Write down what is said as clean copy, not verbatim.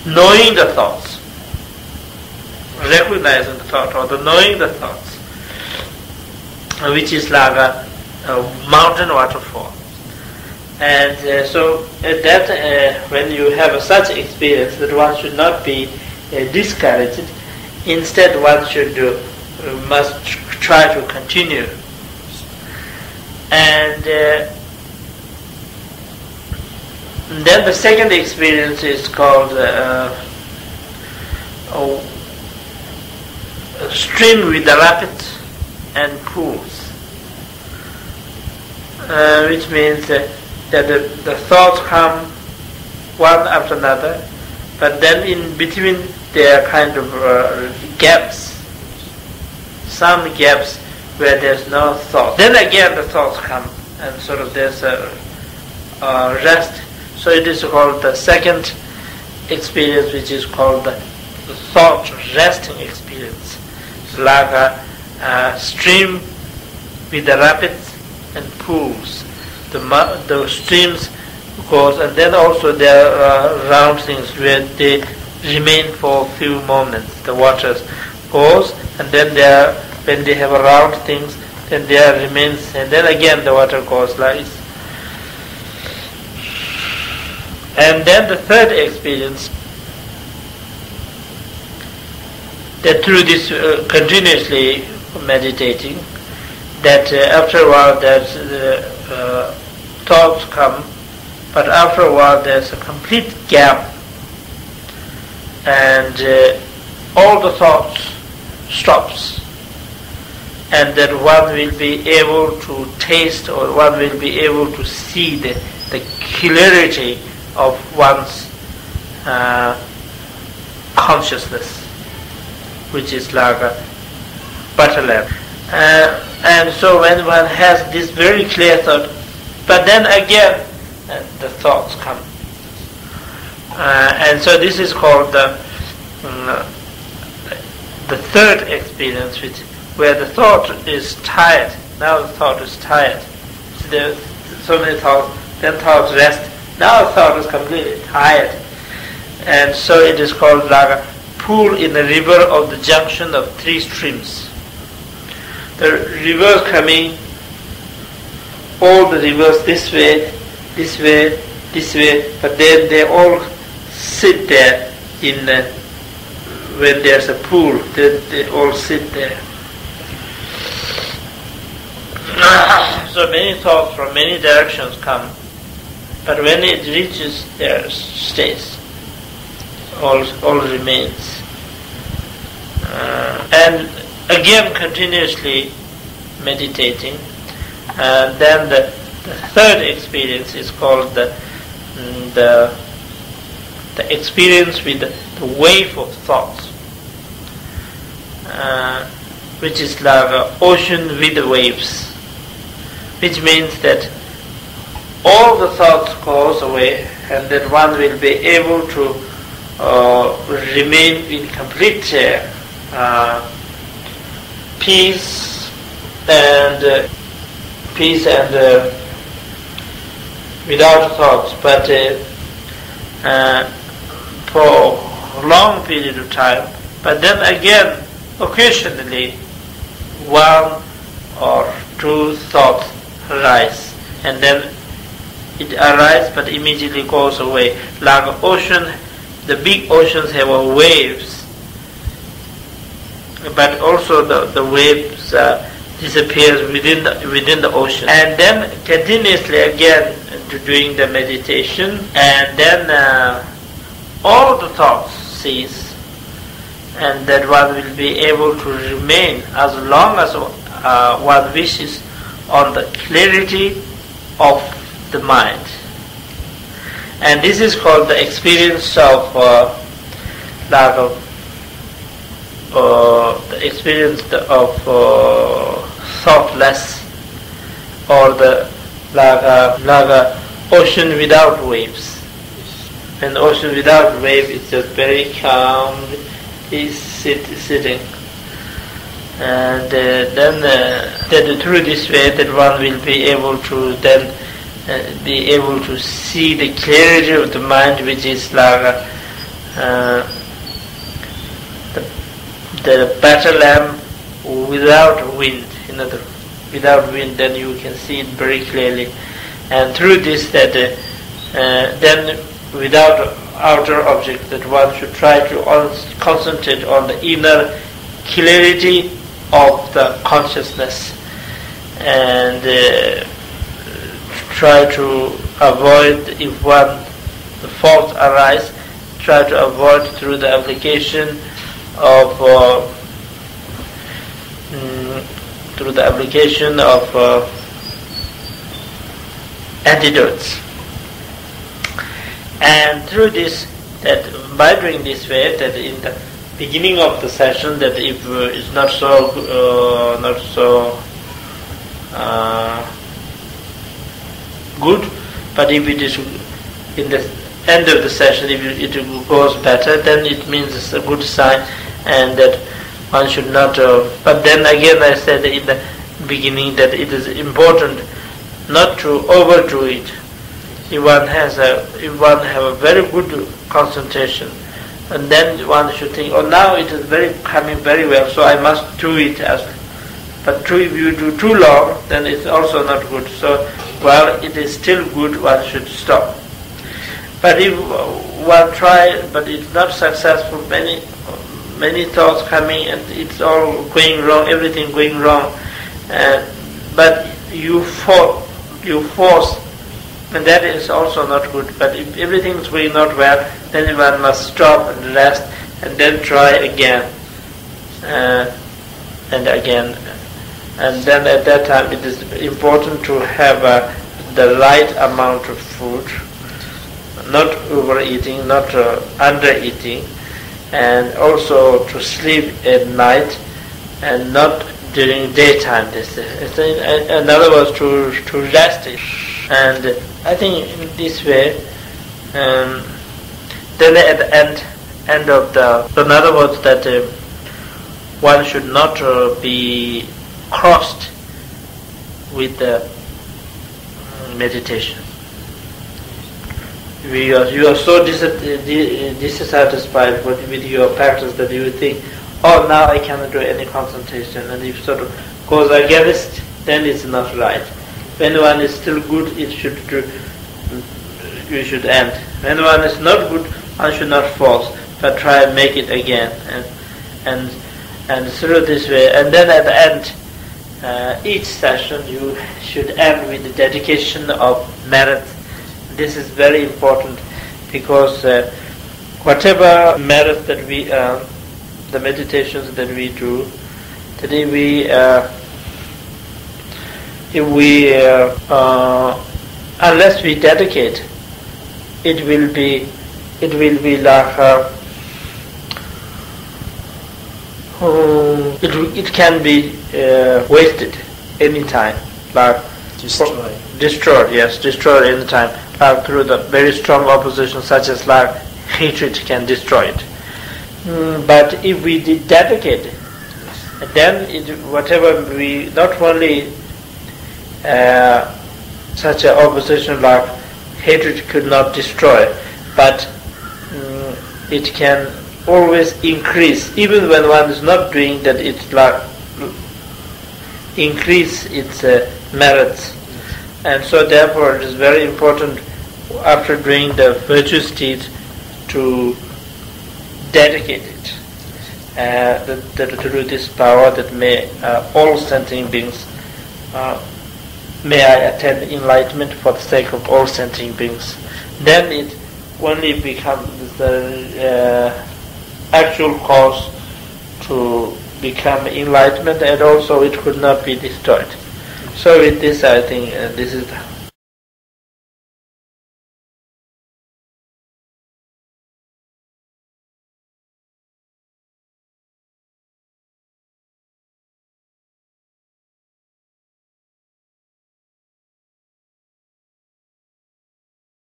knowing the thoughts, recognizing the thought, or the knowing the thoughts, which is like a mountain waterfall. And so that when you have such experience, that one should not be discouraged. Instead, one should must try to continue. And then the second experience is called a stream with the rapids and pools, which means that the thoughts come one after another, but then in between there are kind of gaps, some gaps where there's no thought. Then again the thoughts come, and sort of there's a rest. So it is called the second experience, which is called the thought resting experience. It's like a stream with the rapids and pools. The streams goes, and then also there are round things where they remain for a few moments. The water goes, and then there, when they have round things, then there remains, and then again the water goes like this. And then the third experience, that through this continuously meditating, that after a while there's thoughts come, but after a while there's a complete gap, and all the thoughts stops, and that one will be able to taste, or one will be able to see the clarity of one's consciousness, which is like a butterland. And so when one has this very clear thought, but then again the thoughts come. And so this is called the third experience, where the thought is tired. Now the thought is tired. So there's so many thoughts, then thoughts rest. Now the thought is completely tired. And so it is called like a pool in the river of the junction of three streams. The rivers coming, all the rivers this way, this way, this way, but then they all sit there in when there's a pool, they all sit there. So many thoughts from many directions come, but when it reaches there, stays, all remains. And again continuously meditating. And then the third experience is called the experience with the wave of thoughts, which is like an ocean with the waves, which means that all the thoughts goes away, and then one will be able to remain in complete peace and without thoughts, but for a long period of time. But then again, occasionally, one or two thoughts arise, and then it arises but immediately goes away. Like an ocean, the big oceans have waves, but also the waves disappears within the ocean. And then continuously again doing the meditation, and then all the thoughts cease, and that one will be able to remain as long as one wishes on the clarity of the mind. And this is called the experience of the experience of thoughtless, or the like ocean without waves. An ocean without wave is just very calm. He's sitting, and then through this way, that one will be able to then be able to see the clarity of the mind, which is like the battle lamp without wind, without wind, then you can see it very clearly. And through this, that then without outer object, that one should try to concentrate on the inner clarity of the consciousness, and try to avoid, if the faults arise, try to avoid through the application of antidotes. And through this, that by doing this way, that in the beginning of the session, that if it's not so good, but if it is in the end of the session, if it goes better, then it means it's a good sign, and that one should not. But then again, I said in the beginning that it is important not to overdo it. If one have a very good concentration, and then one should think, oh, now it is coming very well, so I must do it as. But if you do too long, then it's also not good. So while it is still good, one should stop. But if one try, but it's not successful, many thoughts coming, and it's all going wrong, everything going wrong, but you force, and that is also not good. But if everything is going not well, then one must stop and rest, and then try again, and again. And then at that time it is important to have the right amount of food, not overeating, not undereating, and also to sleep at night and not during daytime. In other words, to rest it. And I think in this way, then at the end of in other words, that one should not be crossed with the meditation. You are so dissatisfied with your practice that you think, oh, now I cannot do any concentration, and if sort of goes against, then it's not right. When one is still good, you should end. When one is not good, one should not force, but try and make it again, and through this way. And then at the end, each session you should end with the dedication of merit. This is very important, because whatever merit that we earn, the meditations that we do, today unless we dedicate, it will be like it can be wasted any time, like destroyed any time, like through the very strong opposition, such as like hatred can destroy it. But if we dedicate, then whatever we not only such an opposition like hatred could not destroy, but it can always increase, even when one is not doing that. It's like increase its merits, and so therefore it is very important after doing the virtuous deeds to dedicate it, through this power that may all sentient beings, may I attain enlightenment for the sake of all sentient beings. Then it only becomes the actual cause to become enlightenment, and also it could not be destroyed. So with this, I think this is